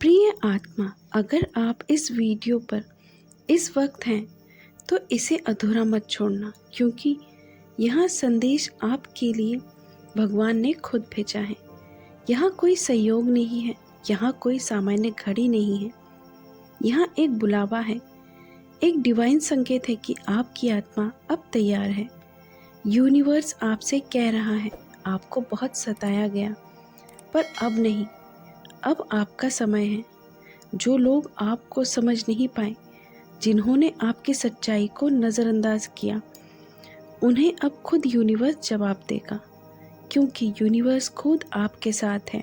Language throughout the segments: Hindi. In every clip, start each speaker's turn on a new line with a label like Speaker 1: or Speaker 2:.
Speaker 1: प्रिय आत्मा, अगर आप इस वीडियो पर इस वक्त हैं तो इसे अधूरा मत छोड़ना, क्योंकि यह संदेश आपके लिए भगवान ने खुद भेजा है। यहाँ कोई संयोग नहीं है, यहाँ कोई सामान्य घड़ी नहीं है, यहाँ एक बुलावा है, एक डिवाइन संकेत है कि आपकी आत्मा अब तैयार है। यूनिवर्स आपसे कह रहा है, आपको बहुत सताया गया, पर अब नहीं, अब आपका समय है। जो लोग आपको समझ नहीं पाए, जिन्होंने आपकी सच्चाई को नज़रअंदाज किया, उन्हें अब खुद यूनिवर्स जवाब देगा, क्योंकि यूनिवर्स खुद आपके साथ है।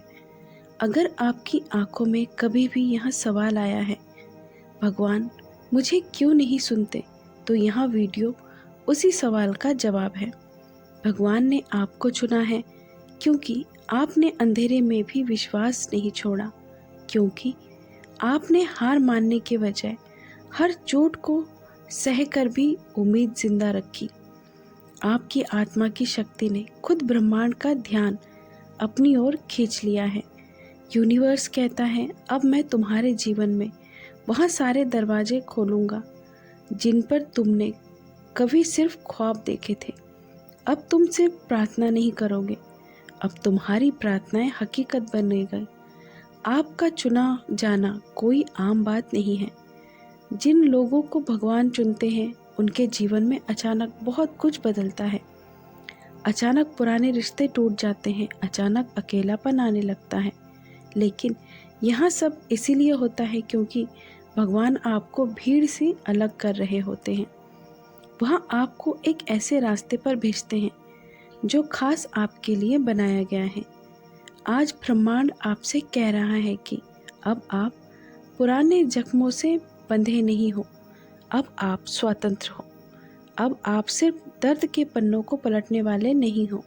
Speaker 1: अगर आपकी आंखों में कभी भी यह सवाल आया है, भगवान मुझे क्यों नहीं सुनते, तो यह वीडियो उसी सवाल का जवाब है। भगवान ने आपको चुना है क्योंकि आपने अंधेरे में भी विश्वास नहीं छोड़ा, क्योंकि आपने हार मानने के बजाय हर चोट को सहकर भी उम्मीद जिंदा रखी। आपकी आत्मा की शक्ति ने खुद ब्रह्मांड का ध्यान अपनी ओर खींच लिया है। यूनिवर्स कहता है, अब मैं तुम्हारे जीवन में बहुत सारे दरवाजे खोलूंगा जिन पर तुमने कभी सिर्फ ख्वाब देखे थे। अब तुम सिर्फ प्रार्थना नहीं करोगे, अब तुम्हारी प्रार्थनाएं हकीकत बनेगी। आपका चुना जाना कोई आम बात नहीं है। जिन लोगों को भगवान चुनते हैं, उनके जीवन में अचानक बहुत कुछ बदलता है। अचानक पुराने रिश्ते टूट जाते हैं, अचानक अकेलापन आने लगता है। लेकिन यहाँ सब इसीलिए होता है क्योंकि भगवान आपको भीड़ से अलग कर रहे होते हैं। वह आपको एक ऐसे रास्ते पर भेजते हैं जो खास आपके लिए बनाया गया है। आज ब्रह्मांड आपसे कह रहा है कि अब आप पुराने जख्मों से बंधे नहीं हो, अब आप स्वतंत्र हो। अब आप सिर्फ दर्द के पन्नों को पलटने वाले नहीं हो,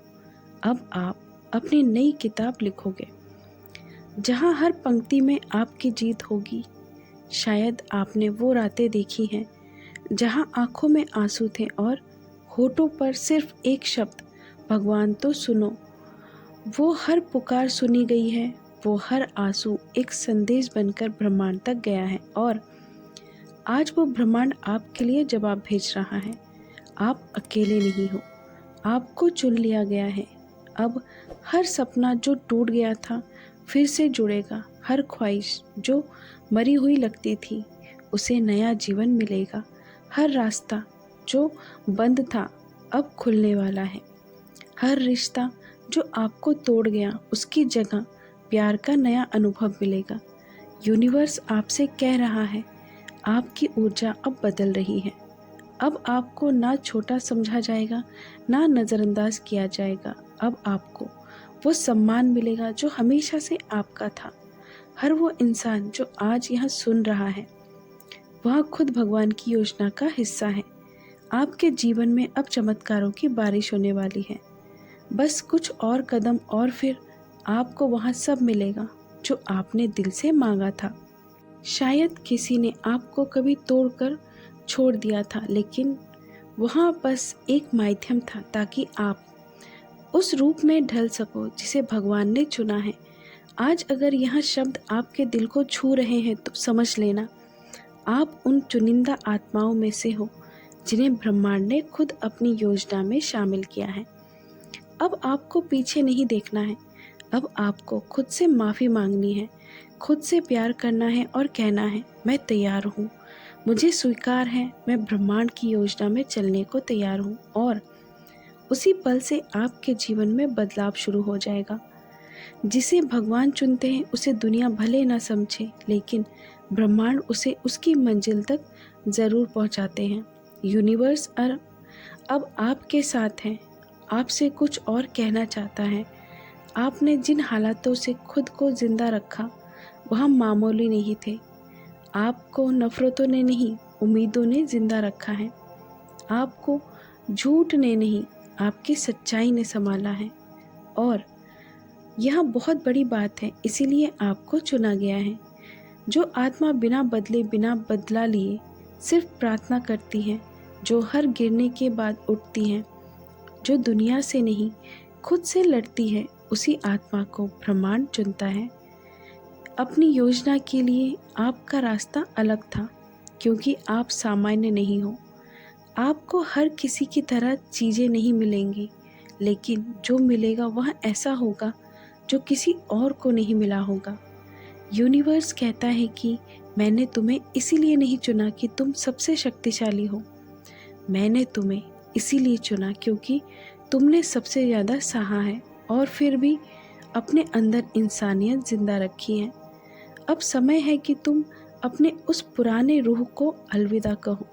Speaker 1: अब आप अपनी नई किताब लिखोगे, जहां हर पंक्ति में आपकी जीत होगी। शायद आपने वो रातें देखी हैं जहां आंखों में आंसू थे और होठों पर सिर्फ एक शब्द, भगवान तो सुनो। वो हर पुकार सुनी गई है, वो हर आंसू एक संदेश बनकर ब्रह्मांड तक गया है, और आज वो ब्रह्मांड आपके लिए जवाब भेज रहा है। आप अकेले नहीं हो, आपको चुन लिया गया है। अब हर सपना जो टूट गया था फिर से जुड़ेगा, हर ख्वाहिश जो मरी हुई लगती थी उसे नया जीवन मिलेगा, हर रास्ता जो बंद था अब खुलने वाला है, हर रिश्ता जो आपको तोड़ गया उसकी जगह प्यार का नया अनुभव मिलेगा। यूनिवर्स आपसे कह रहा है, आपकी ऊर्जा अब बदल रही है। अब आपको ना छोटा समझा जाएगा, ना नज़रअंदाज किया जाएगा। अब आपको वो सम्मान मिलेगा जो हमेशा से आपका था। हर वो इंसान जो आज यहाँ सुन रहा है, वह खुद भगवान की योजना का हिस्सा है। आपके जीवन में अब चमत्कारों की बारिश होने वाली है। बस कुछ और कदम और फिर आपको वहाँ सब मिलेगा जो आपने दिल से मांगा था। शायद किसी ने आपको कभी तोड़कर छोड़ दिया था, लेकिन वहाँ बस एक माध्यम था ताकि आप उस रूप में ढल सको जिसे भगवान ने चुना है। आज अगर यह शब्द आपके दिल को छू रहे हैं तो समझ लेना, आप उन चुनिंदा आत्माओं में से हो जिन्हें ब्रह्मांड ने खुद अपनी योजना में शामिल किया है। अब आपको पीछे नहीं देखना है, अब आपको खुद से माफ़ी मांगनी है, खुद से प्यार करना है और कहना है, मैं तैयार हूँ, मुझे स्वीकार है, मैं ब्रह्मांड की योजना में चलने को तैयार हूँ। और उसी पल से आपके जीवन में बदलाव शुरू हो जाएगा। जिसे भगवान चुनते हैं उसे दुनिया भले ना समझे, लेकिन ब्रह्मांड उसे उसकी मंजिल तक ज़रूर पहुंचाते हैं। यूनिवर्स अब आपके साथ है, आपसे कुछ और कहना चाहता है। आपने जिन हालातों से खुद को जिंदा रखा वह मामूली नहीं थे। आपको नफरतों ने नहीं, उम्मीदों ने जिंदा रखा है। आपको झूठ ने नहीं, आपकी सच्चाई ने संभाला है। और यह बहुत बड़ी बात है, इसीलिए आपको चुना गया है। जो आत्मा बिना बदले, बिना बदला लिए सिर्फ प्रार्थना करती है, जो हर गिरने के बाद उठती है, जो दुनिया से नहीं खुद से लड़ती है, उसी आत्मा को ब्रह्मांड चुनता है। अपनी योजना के लिए आपका रास्ता अलग था, क्योंकि आप सामान्य नहीं हो। आपको हर किसी की तरह चीज़ें नहीं मिलेंगी, लेकिन जो मिलेगा वह ऐसा होगा जो किसी और को नहीं मिला होगा। यूनिवर्स कहता है कि मैंने तुम्हें इसीलिए नहीं चुना कि तुम सबसे शक्तिशाली हो। मैंने तुम्हें इसीलिए चुना क्योंकि तुमने सबसे ज़्यादा सहा है और फिर भी अपने अंदर इंसानियत जिंदा रखी है। अब समय है कि तुम अपने उस पुराने रूह को अलविदा कहो,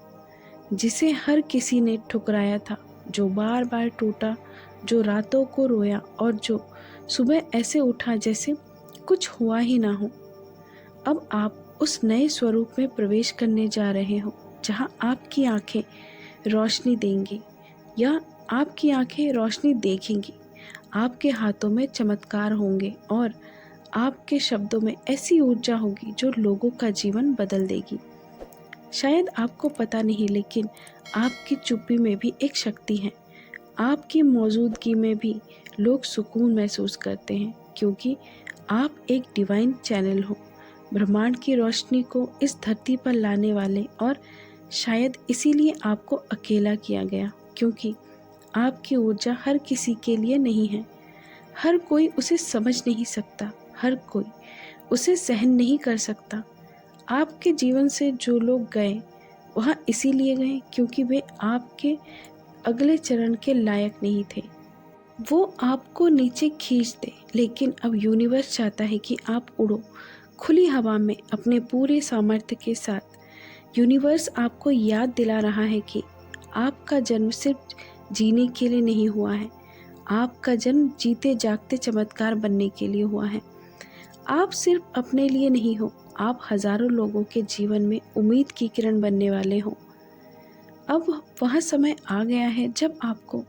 Speaker 1: जिसे हर किसी ने ठुकराया था, जो बार बार टूटा, जो रातों को रोया और जो सुबह ऐसे उठा जैसे कुछ हुआ ही ना हो। अब आप उस नए स्वरूप में प्रवेश करने जा रहे हो, जहां आपकी आंखें रोशनी देंगी, या आपकी आंखें रोशनी देखेंगी। आपके हाथों में चमत्कार होंगे और आपके शब्दों में ऐसी ऊर्जा होगी जो लोगों का जीवन बदल देगी। शायद आपको पता नहीं, लेकिन आपकी चुप्पी में भी एक शक्ति है। आपकी मौजूदगी में भी लोग सुकून महसूस करते हैं, क्योंकि आप एक डिवाइन चैनल हो, ब्रह्मांड की रोशनी को इस धरती पर लाने वाले। और शायद इसीलिए आपको अकेला किया गया, क्योंकि आपकी ऊर्जा हर किसी के लिए नहीं है। हर कोई उसे समझ नहीं सकता, हर कोई उसे सहन नहीं कर सकता। आपके जीवन से जो लोग गए वहाँ इसीलिए गए क्योंकि वे आपके अगले चरण के लायक नहीं थे। वो आपको नीचे खींच दे, लेकिन अब यूनिवर्स चाहता है कि आप उड़ो खुली हवा में अपने पूरे सामर्थ्य के साथ। यूनिवर्स आपको याद दिला रहा है कि आपका जन्म सिर्फ जीने के लिए नहीं हुआ है, आपका जन्म जीते जागते चमत्कार बनने के लिए हुआ है। आप सिर्फ अपने लिए नहीं हो, आप हजारों लोगों के जीवन में उम्मीद की किरण बनने वाले हो। अब वह समय आ गया है जब आपको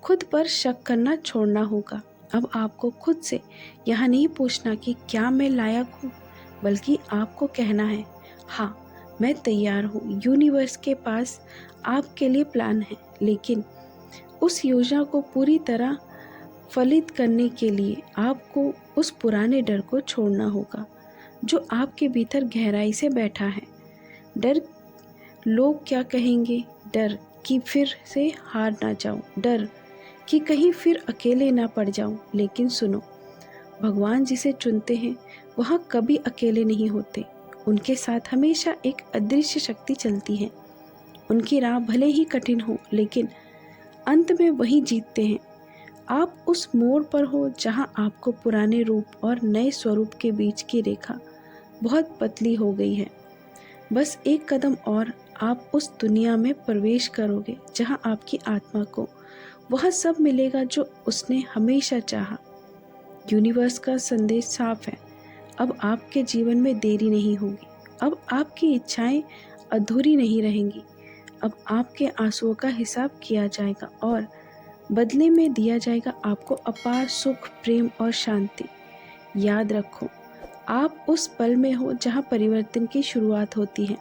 Speaker 1: खुद पर शक करना छोड़ना होगा। अब आपको खुद से यह नहीं पूछना कि क्या मैं लायक हूँ, बल्कि आपको कहना है, हाँ मैं तैयार हूँ। यूनिवर्स के पास आपके लिए प्लान है, लेकिन उस योजना को पूरी तरह फलित करने के लिए आपको उस पुराने डर को छोड़ना होगा जो आपके भीतर गहराई से बैठा है। डर लोग क्या कहेंगे, डर कि फिर से हार ना जाऊं, डर कि कहीं फिर अकेले ना पड़ जाऊं। लेकिन सुनो, भगवान जिसे चुनते हैं वह कभी अकेले नहीं होते। उनके साथ हमेशा एक अदृश्य शक्ति चलती है। उनकी राह भले ही कठिन हो, लेकिन अंत में वही जीतते हैं। आप उस मोड़ पर हो जहां आपको पुराने रूप और नए स्वरूप के बीच की रेखा बहुत पतली हो गई है। बस एक कदम और आप उस दुनिया में प्रवेश करोगे जहां आपकी आत्मा को वह सब मिलेगा जो उसने हमेशा चाहा। यूनिवर्स का संदेश साफ है, अब आपके जीवन में देरी नहीं होगी। अब आपकी इच्छाएं अधूरी नहीं रहेंगी। अब आपके आंसुओं का हिसाब किया जाएगा और बदले में दिया जाएगा आपको अपार सुख, प्रेम और शांति। याद रखो, आप उस पल में हो जहां परिवर्तन की शुरुआत होती है।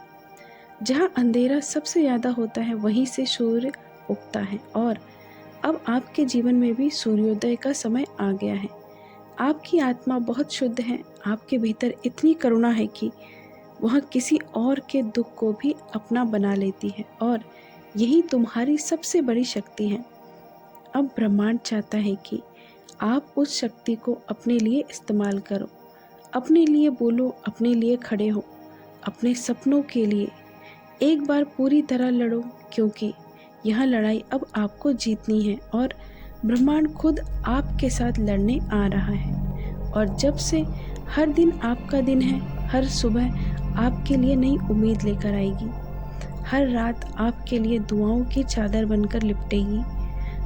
Speaker 1: जहां अंधेरा सबसे ज़्यादा होता है, वहीं से सूर्य उगता है। और अब आपके जीवन में भी सूर्योदय का समय आ गया है। आपकी आत्मा बहुत शुद्ध है। आपके भीतर इतनी करुणा है कि वह किसी और के दुख को भी अपना बना लेती है, और यही तुम्हारी सबसे बड़ी शक्ति है। अब ब्रह्मांड चाहता है कि आप उस शक्ति को अपने लिए इस्तेमाल करो। अपने लिए बोलो, अपने लिए खड़े हो, अपने सपनों के लिए एक बार पूरी तरह लड़ो, क्योंकि यह लड़ाई अब आपको जीतनी है और ब्रह्मांड खुद आपके साथ लड़ने आ रहा है। और जब से हर दिन आपका दिन है, हर सुबह आपके लिए नई उम्मीद लेकर आएगी, हर रात आपके लिए दुआओं की चादर बनकर लिपटेगी।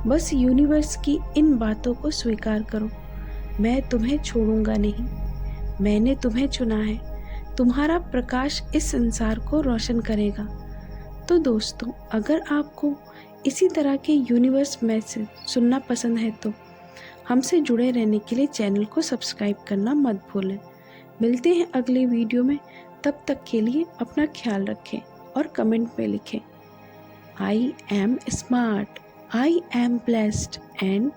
Speaker 1: बस यूनिवर्स की इन बातों को स्वीकार करो, मैं तुम्हें छोड़ूंगा नहीं, मैंने तुम्हें चुना है, तुम्हारा प्रकाश इस संसार को रोशन करेगा। तो दोस्तों, अगर आपको इसी तरह के यूनिवर्स मैसेज सुनना पसंद है तो हमसे जुड़े रहने के लिए चैनल को सब्सक्राइब करना मत भूलें। मिलते हैं अगले वीडियो में, तब तक के लिए अपना ख्याल रखें और कमेंट में लिखें, I am smart, I am blessed, and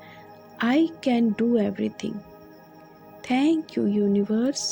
Speaker 1: I can do everything. Thank you, universe.